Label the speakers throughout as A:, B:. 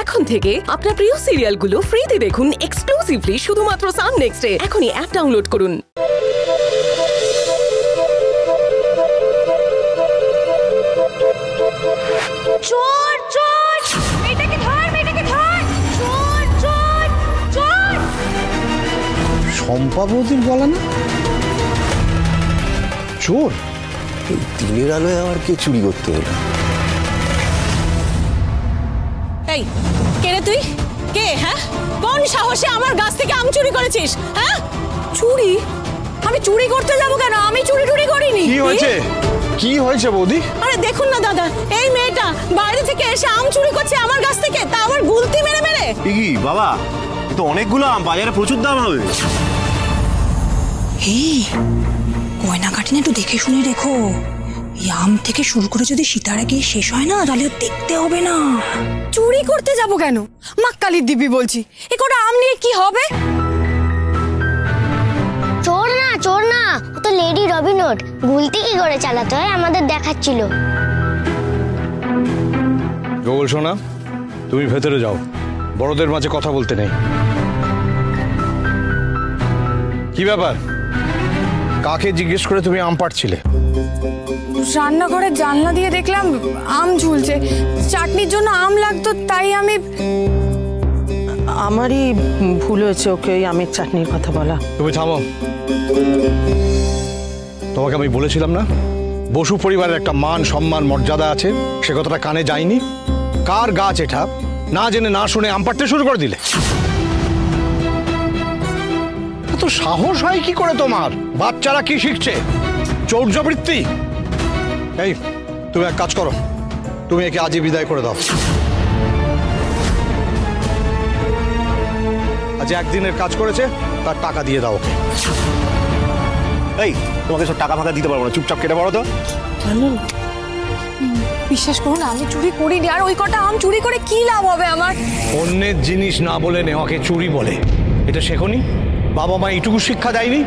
A: এখন থেকে আপনার প্রিয় সিরিয়ালগুলো ফ্রিতে দেখুন এক্সক্লুসিভলি শুধুমাত্র সান নেক্সটে। এখনই অ্যাপ ডাউনলোড করুন।
B: চোর চোর, মেয়েটাকে ধর, মেয়েটাকে ধর, চোর চোর চোর।
C: শম্পা বৌদির বলা না চোর?
D: এই দিনের আলোয় আবার কে চুরি করতে হলো?
E: এই কে রে তুই? কে? হ্যাঁ, কোন সাহসে আমার গাছ থেকে আম চুরি করেছিস? হ্যাঁ, চুরি? আমি চুরি করতে যাবো কেন? আমি চুরি টুরি করিনি।
C: কি হয়েছে? কি হয়েছে বৌদি?
E: আরে দেখুন না দাদা, এই মেয়েটা বাইরে থেকে এসে আম চুরি করছে আমার গাছ থেকে, তা আবার গুলতি মেরে মেরে।
D: কি বাবা, তো অনেকগুলো আম, বাজারে প্রচুর দাম হবে।
F: এই গয়নাঘাটি না একটু দেখে শুনে রেখো। এই আম থেকে শুরু করে যদি সীতারা গিয়ে শেষ হয় না, তাহলে দেখতে হবে না।
B: চুরি করতে যাব কেন? মা কালীর দিব্যি বলছি, এ কটা আম নিয়ে কি হবে?
G: চোর না, চোর না, ও তো লেডি রবিনহুড। গুলতি কি করে চালাতে হয় আমাদের দেখাচ্ছিল।
C: গোগল সোনা, তুমি ভেতরে যাও, বড়দের মাঝে কথা বলতে নেই। কি ব্যাপার? কাকে জিজ্ঞেস করে তুমি আম পাড়ছিলে?
B: রান্নাঘরের জানলা দিয়ে দেখলাম আম ঝুলছে, চাটনির জন্য আম লাগতো, তাই আমি।
H: আমারই ভুল হয়েছে ওকে ওই আমের চাটনির কথা বলা।
C: তুমি থামো। তোমাকে আমি বলেছিলাম না বসু পরিবারের একটা মান সম্মান মর্যাদা আছে, সে কথাটা কানে যায়নি? কার গাছ এটা না জেনে না শুনে আম পাড়তে শুরু করে দিলে। এত সাহস হয় কি করে তোমার? বাচ্চারা কি শিখছে? চৌর্যবৃত্তি? এই তুমি এক কাজ করো, তুমি একে আজই বিদায় করে দাও। আজ একদিনের কাজ করেছে, তার টাকা দিয়ে দাও ওকে।
D: এই তোমাকে সব টাকা ফাঁকা দিতে পারবো না, চুপচাপ কেটে পড়ো তো।
B: বিশ্বাস করুন আমি চুরি করিনি, আর ওই কটা আম চুরি করে কি লাভ হবে আমার?
C: অন্যের জিনিস না বলে নেওয়াকে চুরি বলে, এটা শেখনি? বাবা মা এইটুকু শিক্ষা দেয়নি?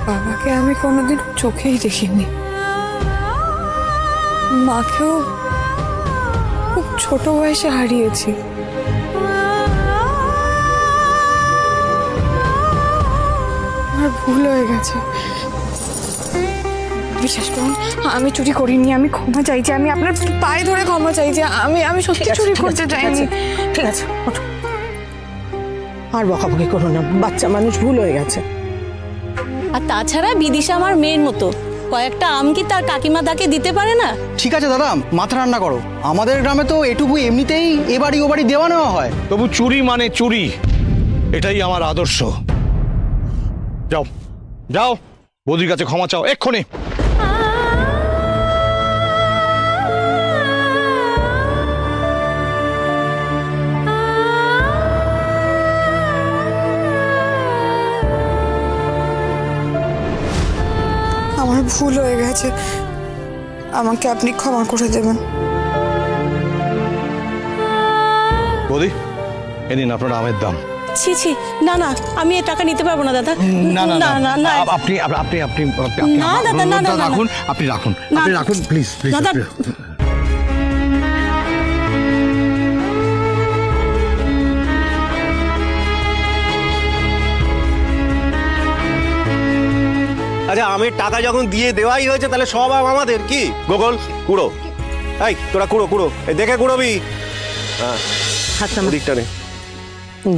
B: বাবাকে আমি কোনোদিন চোখেই দেখিনি, মাকেও খুব ছোট বয়সে হারিয়েছি। আমার ভুল হয়ে গেছে, বিশ্বাস করুন আমি চুরি করিনি। আমি ক্ষমা চাইছি, আমি আপনার পায়ে ধরে ক্ষমা চাইছি। আমি সত্যি চুরি করতে চাইনি।
H: ঠিক আছে, ওঠো। আর বকাবকি করো না, বাচ্চা মানুষ, ভুল হয়ে গেছে।
E: আর তাছাড়া বিদিশা আমার মেয়ের মতো, কয়েকটা আম কি তার কাকিমা তাকে দিতে পারে না?
I: ঠিক আছে দাদা, মাথা রান্না করো। আমাদের গ্রামে তো এটুকু এমনিতেই এবাড়ি ওবাড়ি দেওয়া নেওয়া হয়।
C: তবু চুরি মানে চুরি, এটাই আমার আদর্শ। যাও যাও, বৌদির কাছে ক্ষমা চাও এক্ষুনি।
B: আমার ভুল হয়ে গেছে, আমাকে আপনি ক্ষমা করে দেবেন।
C: বৌদি, এ নিন আপনার আমের দাম।
E: ছি ছি, না না, আমি এ টাকা নিতে পারবো না দাদা।
C: না না
E: না না না,
C: আপনি আপনি আপনি
E: না দাদা, না না
C: রাখুন, আপনি রাখুন, আপনি রাখুন প্লিজ প্লিজ।
E: দাদা
D: আচ্ছা, আমের টাকা যখন দিয়ে দেওয়াই হয়েছে, তাহলে সব আম আমাদের। কি গোগল, কুড়ো। এই তোরা কুড়ো কুড়ো, এই দেখে কুড়োবি। হ্যাঁ, দিকটা নে।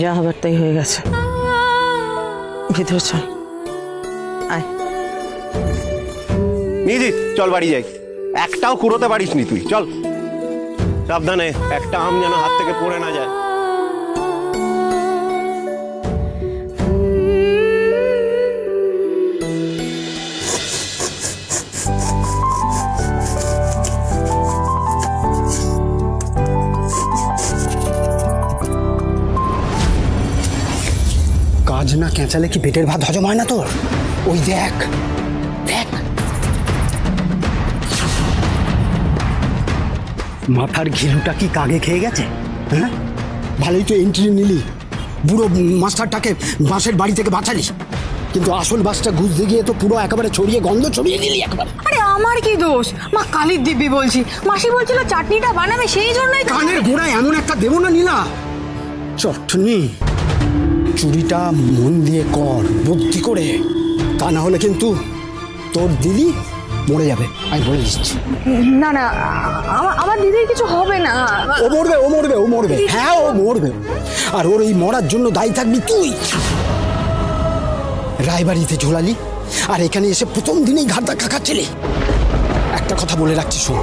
H: যা হবার তাই হয়ে গেছে, ভিতরে চল। আয়
D: নিজি, চল বাড়ি যাই। একটাও কুড়োতে পারিস নি তুই, চল সাবধানে, একটা আম যেন হাত থেকে পড়ে না যায়।
I: কাজ না কেঁচালে কি পেটের ভাত হজম হয় না তোর? ওই দেখ দেখ, মাথার ঘিলুটা কি কাগে খেয়ে গেছে? হ্যাঁ, ভালোই তো এন্ট্রি নিলি,
J: বুড়ো মাস্টারটাকে বাঁশের বাড়ি থেকে বাঁচালি, কিন্তু আসল বাসটা ঘুরতে গিয়ে তো পুরো একেবারে ছড়িয়ে গন্ধ ছড়িয়ে দিলি একবারে।
B: আরে আমার কি দোষ? মা কালীর দিব্যি বলছি, মাসি বলছিল চাটনিটা বানাবে, সেই জন্যই
J: কানের গোড়ায় এমন একটা দেবো না নীলা। চটনি চুরিটা মন দিয়ে কর, বুদ্ধি করে, তা না হলে কিন্তু তোর দিদি মরে যাবে, আমি বলে দিচ্ছি।
B: না না, আমার দিদির কিছু হবে না।
J: ও মরবে, ও মরবে, ও মরবে, হ্যাঁ ও মরবে। আর ওর এই মরার জন্য দায়ী থাকবি তুই। রায়বাড়িতে ঝোলালি আর এখানে এসে প্রথম দিনেই ঘাট ধাক্কা খাচ্ছিলি। একটা কথা বলে রাখছি শোন,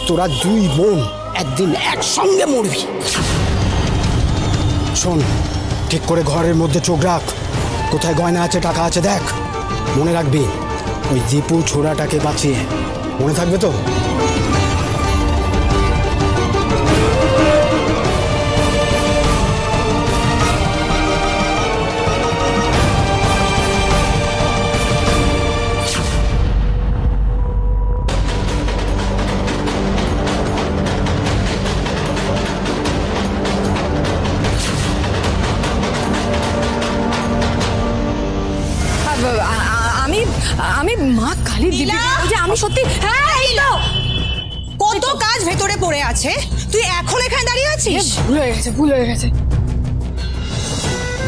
J: তোরা দুই বোন একদিন একসঙ্গে মরবি। শোন, ঠিক করে ঘরের মধ্যে চোখ রাখ, কোথায় গয়না আছে টাকা আছে দেখ। মনে রাখবি ওই দীপু ছোড়াটাকে বাঁচিয়ে, মনে থাকবে তো?
B: আমি মা কালীর দিব্যি যে আমি সত্যি। হ্যাঁ এই তো,
F: কত কাজ ভেতরে পড়ে আছে, তুই এখন এখানে দাঁড়িয়ে আছিস?
B: ভুল হয়ে গেছে, ভুল হয়ে গেছে।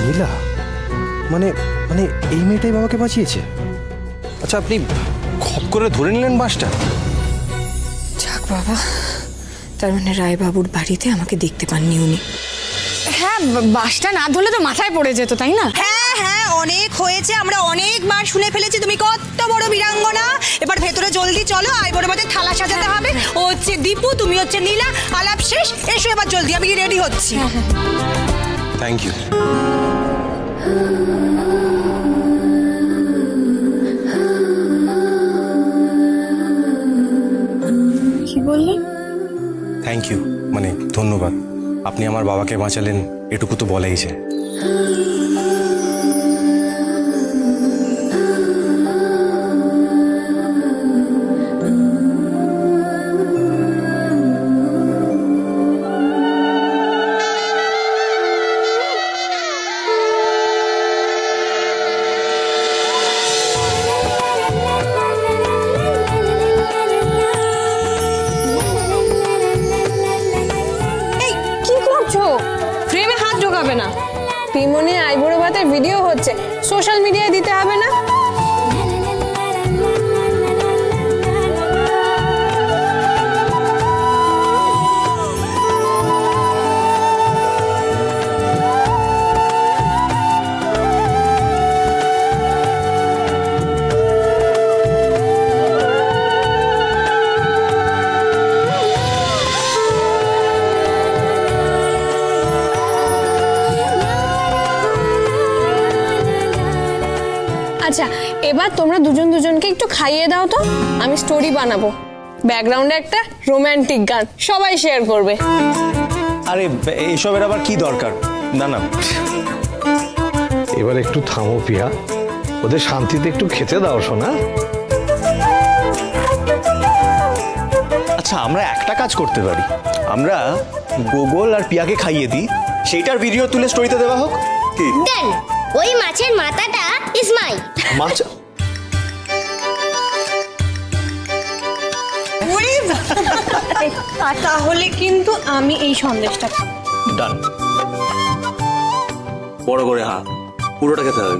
K: নীলা, মানে মানে এই মেয়েটাই বাবাকে বাঁচিয়েছে? আচ্ছা, আপনি খপ করে ধরে নিলেন বাসটা?
B: যাক বাবা, তার মানে রায়বাবুর বাড়িতে আমাকে দেখতে পাননি উনি। হ্যাঁ, বাসটা না ধরলে তো মাথায় পড়ে যেত, তাই না?
F: হ্যাঁ হ্যাঁ, অনেক হয়েছে, আমরা অনেকবার শুনে ফেলেছি তুমি কত বড় বীরাঙ্গনা। এবার ভেতরে জলদি চলো, আইবুড়ো ভাতে থালা সাজাতে হবে। ও হচ্ছে দীপু, তুমি হচ্ছে নীলা, আলাপ শেষ, এসো এবার জলদি, আমি রেডি হচ্ছি।
K: Thank you.
B: কি বললেন?
K: থ্যাংক ইউ মানে ধন্যবাদ, আপনি আমার বাবাকে বাঁচালেন, এটুকু তো বলাই যায়।
B: ফ্রেমে হাত ঢোকাবে না। পিমনি আইবুড়ো ভাতের ভিডিও হচ্ছে, সোশ্যাল মিডিয়ায় দিতে হবে না? আচ্ছা, এবার তোমরা দুজন দুজনকে একটু খাইয়ে দাও তো, আমি স্টোরি বানাবো, ব্যাকগ্রাউন্ডে একটা রোমান্টিক গান, সবাই শেয়ার করবে।
K: আরে এইসবের আবার কি দরকার? না না,
C: এবার একটু থামো পিয়া, ওদের শান্তিতে একটু খেতে দাও শোনা।
D: আচ্ছা, আমরা একটা কাজ করতে পারি, আমরা গোগল আর পিয়াকে খাইয়ে দিই, সেইটার ভিডিও তুলে স্টোরিতে দেওয়া হোক। কি
G: দেন, ওই মাছের মাথাটা ইজ মাই।
D: মাছ?
F: তাহলে কিন্তু আমি এই সন্দেশটা
D: ডান। বড় করে হ্যাঁ, পুরোটা খেতে হবে।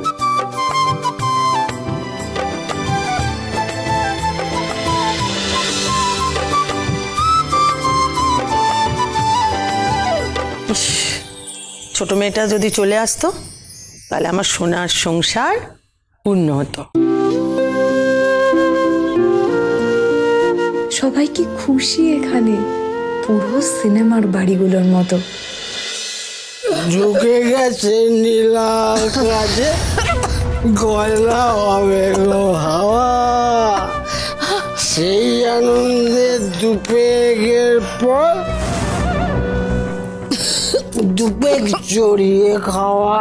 H: ছোট মেয়েটা যদি চলে আসতো তাহলে আমার সোনার সংসার পূর্ণ হতো।
B: সবাই কি খুশি এখানে, পুরো সিনেমার বাড়িগুলোর মতো।
J: ঝুঁকে গেছে নীলা কাজে, গয়না হবে গো হাওয়া, সেই আনন্দে দুপেগের পর দুপেগ জড়িয়ে খাওয়া।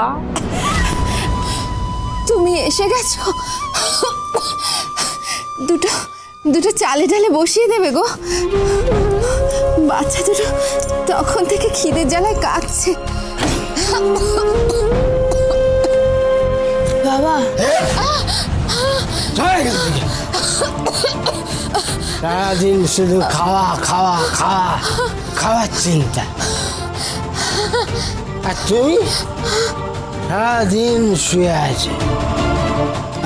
B: তুমি এসে গেছো, দুটো চালে ডালে বসিয়ে দেবে গো। বাচ্চা দুটো তখন থেকে খিদের জ্বালায় কাঁদছে। বাবা
J: সারাদিন শুধু খাওয়া খাওয়া খাওয়া খাওয়ার চিন্তা, আর তুমি সারাদিন শুয়ে আছে।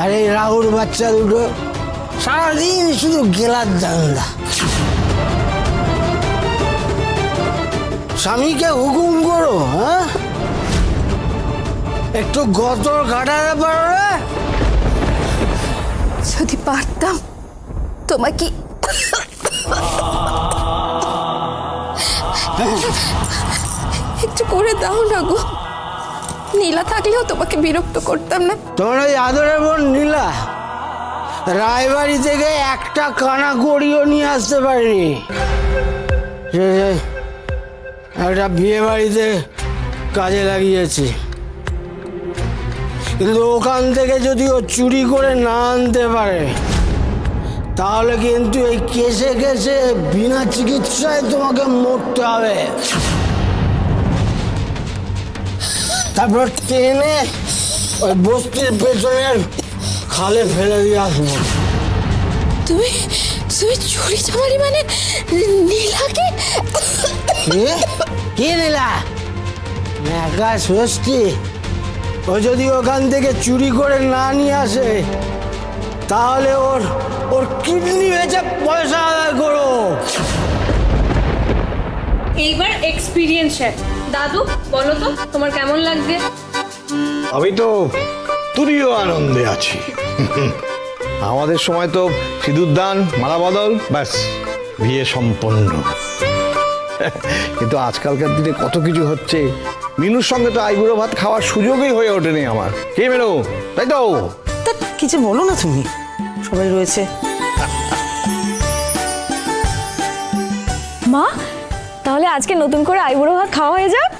J: আর এই রাহুর বাচ্চা দুটো সারাদিন শুধু গেলার ধান্দা। স্বামীকে হুকুম করো, হ্যাঁ, একটু গতর কাটাতে পারো।
B: যদি পারতাম তোমাকে একটু করে দাও না গো। নীলা থাকলেও তোমাকে বিরক্ত করতাম না।
J: তোমার ওই আদরের বোন নীলা রায়বাড়ি থেকে একটা কানা করিও নিয়ে আসতে পারিনি। একটা বিয়ে বাড়িতে কাজে লাগিয়েছি, কিন্তু ওখান থেকে যদি ও চুরি করে না আনতে পারে তাহলে কিন্তু এই কেসে কেসে বিনা চিকিৎসায় তোমাকে মরতে হবে। তারপর টেনে ওই বস্তির পেছনের খালে ফেলে দিয়ে আসবো।
B: তুমি তুমি চুরি চামারি মানে নীলাকে?
J: কে নীলা? একা ষষ্ঠী। ও যদি ওখান থেকে চুরি করে না নিয়ে আসে তাহলে ওর কিডনি বেচে পয়সা আদায় করো।
E: এইবার এক্সপিরিয়েন্স শেয়ার। দাদু বলো তো তোমার কেমন লাগছে?
C: আমি তো তুরিও আনন্দে আছি। আমাদের সময় তো সিঁদুরদান, মালা বদল, ব্যাস বিয়ে সম্পন্ন। কিন্তু আজকালকার দিনে কত কিছু হচ্ছে। মিনুর সঙ্গে তো আইবুড়ো ভাত খাওয়ার সুযোগই হয়ে ওঠেনি আমার। কে মেনু, তাই তো?
H: কিছু বলো না তুমি, সবাই রয়েছে।
B: মা, তাহলে আজকে নতুন করে আইবুড়ো ভাত খাওয়া হয়ে যাক।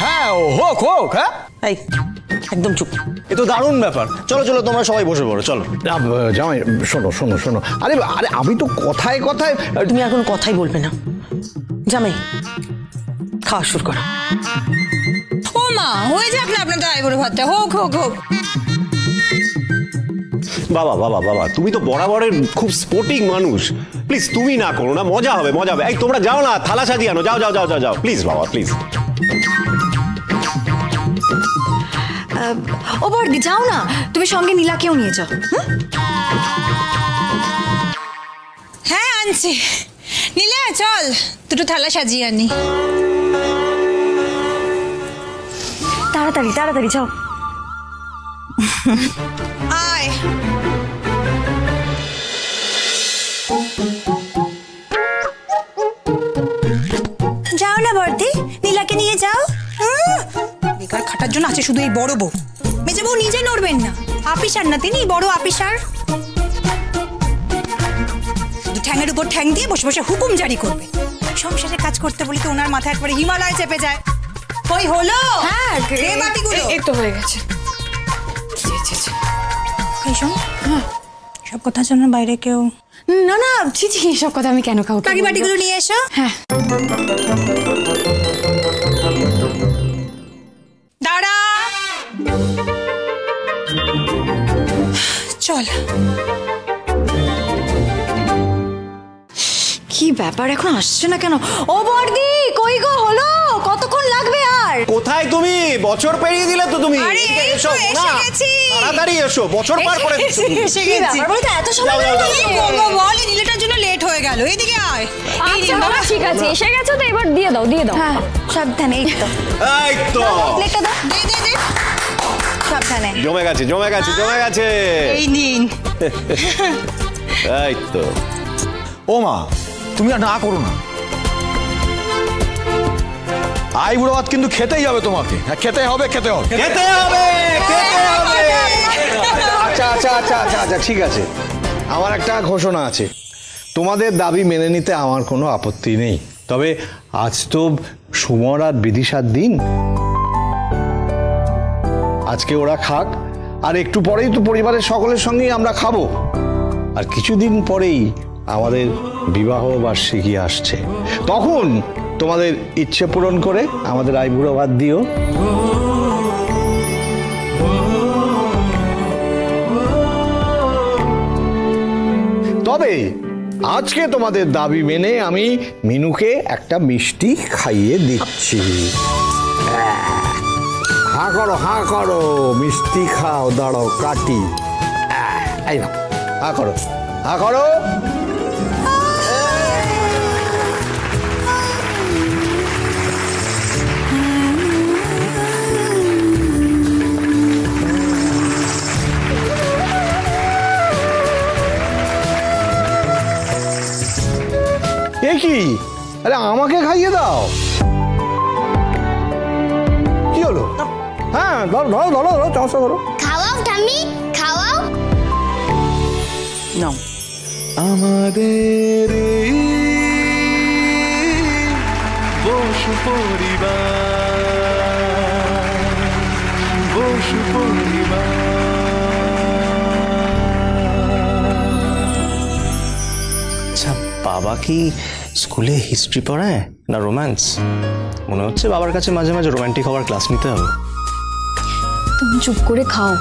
C: হ্যাঁ, হোক হোক। হ্যাঁ,
H: এই একদম চুপ।
K: এ তো দারুণ ব্যাপার। চলো চলো, তোমরা সবাই বসে পড়ো, চলো।
C: জামাই শোনো শোনো শোনো, আরে আরে আমি তো কথায় কথায়।
H: তুমি এখন কথাই বলবে না। জামাই, খাওয়া শুরু করো।
F: ও মা, হয়ে যাক না আপনাদের আইবুড়ো ভাতটা। হোক হোক হোক।
D: বাবা বাবা বাবা, তুমি তো বরাবরের খুব স্পোর্টিং মানুষ। প্লিজ তুমি না করো না, মজা হবে মজা হবে। এই তোমরা যাও না, থালা সাজিয়ে আনো, যাও যাও যাও যাও যাও, প্লিজ বাবা প্লিজ।
B: ও বর্দি, যাও না, তুমি সঙ্গে নীলাকেও নিয়ে যাও।
F: হ্যাঁ আনছি। নীলা চল, দুটো থালা সাজিয়ে আনি।
B: তাড়াতাড়ি তাড়াতাড়ি যাও।
F: আয়। যাও না বর্দি, নীলাকে নিয়ে যাও। বেকার খাটার জন্য আছে শুধু এই বড় বউ। মেজে বউ নিজে নড়বেন না, আপিসার না তিনি, বড় আপিসার। ঠ্যাংয়ের উপর ঠ্যাং দিয়ে বসে বসে হুকুম জারি করবে। সংসারে কাজ করতে বলি তো ওনার মাথায় একবারে হিমালয় চেপে যায়। ওই হলো? হ্যাঁ, এই বাটিগুলো
B: এই তো হয়ে গেছে।
F: সব কথা শোনো, বাইরে কেউ?
B: না না, ছি ছি, সব কথা আমি কেন কাউকে?
F: বাকি বাটিগুলো নিয়ে এসো।
B: হ্যাঁ।
F: দাঁড়া, চল।
B: কি ব্যাপার, এখন আসছে না কেন? ও বর্দি, কই গো, হলো? কতক্ষণ লাগবে আর?
D: কোথায় তুমি? বছর পেরিয়ে দিলে তো তুমি।
F: আরে এই তো এসে গেছি।
D: তাড়াতাড়ি এসো, বছর পার করে দিচ্ছো তুমি।
F: এসে
B: কি
F: গেছি।
B: ব্যাপার বলতে এত সময় লাগলো?
F: বল, এই নীলাটার জন্য লেট হয়ে গেল। এদিকে আয়।
B: আচ্ছা বাবা, ঠিক আছে, এসে গেছো তো, এবার দিয়ে দাও দিয়ে দাও। হ্যাঁ, সাবধানে। এই তো
D: এই তো
B: প্লেটটা দাও।
F: দে দে দে।
B: সাবধানে।
D: জমে গেছে জমে গেছে জমে গেছে।
F: এই নিন।
D: এই তো।
K: ও মা, তুমি আর না করো না। আইবুড়ো ভাত কিন্তু খেতেই হবে তোমাকে। হ্যাঁ, খেতে হবে খেতে হবে
D: খেতে হবে খেতে হবে।
C: আচ্ছা আচ্ছা আচ্ছা আচ্ছা আচ্ছা, ঠিক আছে। আমার একটা ঘোষণা আছে, তোমাদের দাবি মেনে নিতে আমার কোনো আপত্তি নেই। তবে আজ তো সুমর আর বিদিশার দিন। আজকে ওরা খাক, আর একটু পরেই তো পরিবারের সকলের সঙ্গেই আমরা খাবো। আর কিছুদিন পরেই আমাদের বিবাহ বার্ষিকী আসছে। তখন তোমাদের ইচ্ছে পূরণ করে আমাদের আইবুড়ো ভাত দিও। তবে আজকে তোমাদের দাবি মেনে আমি মিনুকে একটা মিষ্টি খাইয়ে দিচ্ছি। হা করো, মিষ্টি খাও, দাঁড়াও কাটি। এই না, হা করো। এ কি? আরে আমাকে খাইয়ে দাও। কি হলো? হ্যাঁ, ধরো চামচটা ধরো।
G: খাওয়াও ঠাম্মি, খাওয়াও।
H: নাও।
L: আমাদের বসু পরিবার।
K: আচ্ছা, বাবা কি স্কুলে হিস্ট্রি পড়ায় না রোম্যান্স? মনে হচ্ছে বাবার কাছে মাঝে মাঝে রোমান্টিক হওয়ার ক্লাস নিতে হবে।
B: তুমি চুপ করে খাও।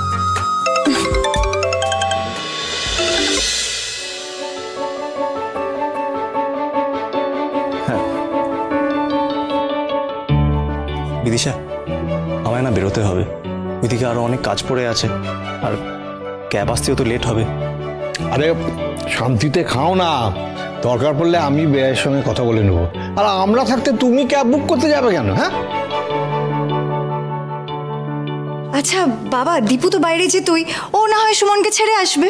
K: হ্যাঁ বিদিশা, আমায় না বেরোতে হবে, ওইদিকে আরো অনেক কাজ পড়ে আছে, আর ক্যাব আসতেও তো লেট হবে।
C: আরে শান্তিতে খাও না, দরকার পড়লে আমি বেয়ের সঙ্গে কথা বলে নেবো। আর আমরা থাকতে তুমি ক্যাব বুক করতে যাবে কেন? হ্যাঁ
F: আচ্ছা বাবা, দীপু তো বাইরে যে, তুই ও না হয় সুমনকে ছেড়ে আসবে।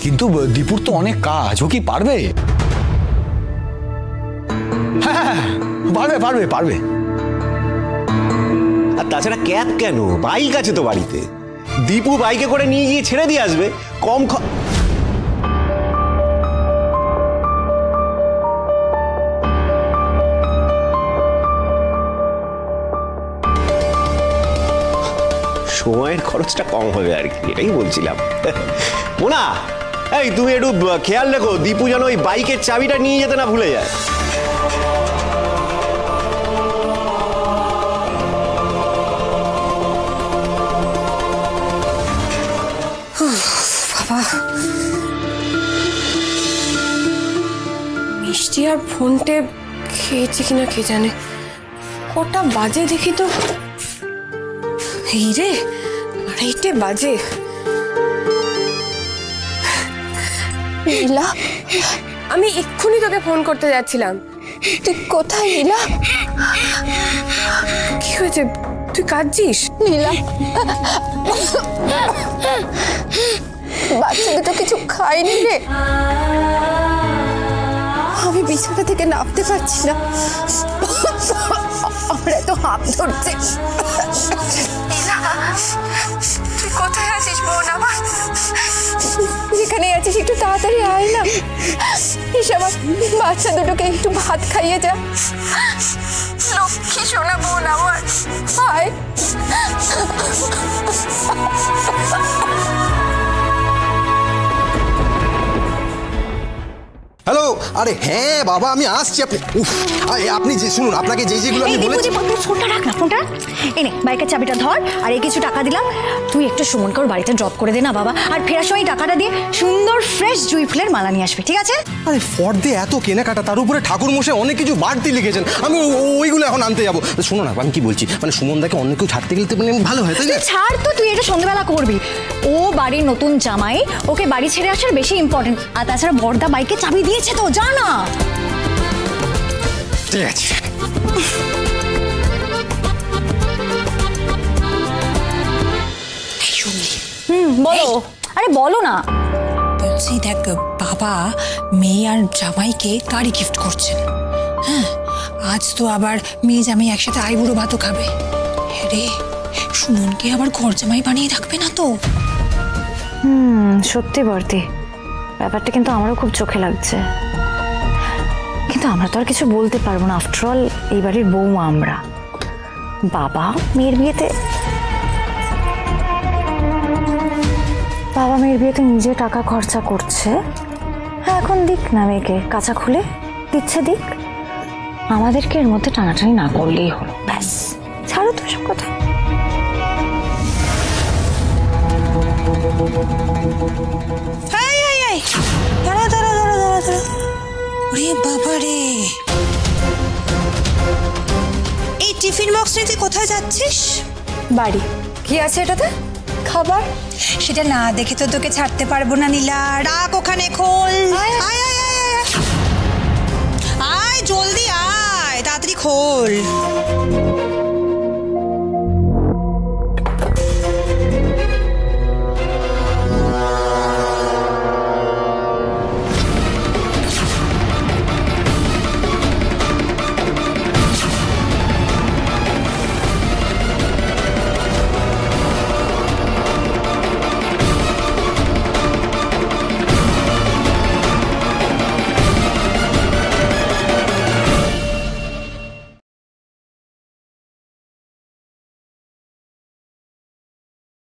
I: কিন্তু দীপুর তো অনেক কাজ, ও কি পারবে? হ্যাঁ পারবে।
D: আর তাছাড়া ক্যাব কেন, বাইক আছে তো বাড়িতে। দীপু বাইকে করে নিয়ে গিয়ে ছেড়ে দিয়ে আসবে। কম সময়ের খরচটা কম হবে আর কি, এটাই বলছিলাম। মোনা, এই তুমি একটু খেয়াল রেখো দীপু যেন ওই বাইকের চাবিটা নিয়ে যেতে না ভুলে যায়।
B: বাবা, মিষ্টি আর ফোনটে খেয়েছে কিনা কে জানে। কটা বাজে দেখি তো। এই রে, 2:30 বাজে। নীলা, আমি এক্ষুনি তোকে ফোন করতে যাচ্ছিলাম। তুই কোথায় নীলা? কি হয়েছে, তুই কাঁদছিস? নীলা, বাচ্চা দুটো কিছু খায়নি রে। আমি বিছানা থেকে নামতে পারছি না, আমার এত হাঁপ ধরছে। তুই কোথায় আছিস বোন আমার? যেখানে আছিস একটু তাড়াতাড়ি আয় না। এসে আমার বাচ্চা দুটোকে একটু ভাত খাইয়ে যা। লক্ষ্মী সোনা বোন আমার, আয়।
K: হ্যালো, আরে হ্যাঁ বাবা আমি আসছি। আপনি যে শুনুন, আপনাকে যেগুলো আমি বলেছি।
F: ফোনটা রাখ না, ফোনটা এনে বাইকের চাবিটা ধর, আর এই কিছু টাকা দিলাম, তুই একটু সুমনকে ওর বাড়িতে ড্রপ করে দে না বাবা। আর ফেরার সময় টাকাটা দিয়ে সুন্দর ফ্রেশ জুঁই ফুলের মালা নিয়ে আসবে, ঠিক আছে?
K: আরে ফর্দে এত কেনাকাটা, তার উপরে ঠাকুর মশাই অনেক কিছু বাড়তি লিখেছেন, আমি ওইগুলো এখন আনতে যাবো। শোনো না, আমি কি বলছি, মানে সুমনদাকে অন্য কেউ ছাড়তে গেলে তো ভালো হয়, তাই না?
F: ছাড় তো, তুই এটা সন্ধ্যাবেলা করবি। ও বাড়ির নতুন জামাই, ওকে বাড়ি ছেড়ে আসার বেশি ইম্পর্টেন্ট। আর তাছাড়া বড়দা বাইকে চাবি দিয়েছে তো, যা না।
K: ঠিক আছে।
F: বলো। আরে বলো না।
E: বলছি দেখ, বাবা মেয়ে আর জামাইকে গাড়ি গিফট করছেন। হ্যাঁ, আজ তো আবার মেয়ে জামাই একসাথে আইবুড়ো ভাতও খাবে। রে, সুমনকে আবার ঘর জামাই বানিয়ে রাখবে না তো?
B: সত্যি বর্দি, ব্যাপারটা কিন্তু আমারও খুব চোখে লাগছে। কিন্তু আমরা তো আর কিছু বলতে পারবো না, আফটারঅল এই বাড়ির বৌমা আমরা। বাবা মেয়ের বিয়েতে নিজে টাকা খরচা করছে। হ্যাঁ,
M: এখন দিক না মেয়েকে, কাঁচা খুলে দিচ্ছে দিক, আমাদেরকে এর মধ্যে টানাটানি না করলেই হলো, ব্যাস। ছাড়ো তো সব কথা।
F: বাবা রে, এই টিফিন বক্স নিয়ে তুই কোথায় যাচ্ছিস?
B: বাড়ি। কি আছে এটাতে? খাবার।
F: সেটা না দেখে তো তোকে ছাড়তে পারবো না নীলা, রাখ ওখানে, খোল। আয় আয় আয় আয়, আয় জলদি আয়, তাড়াতাড়ি খোল।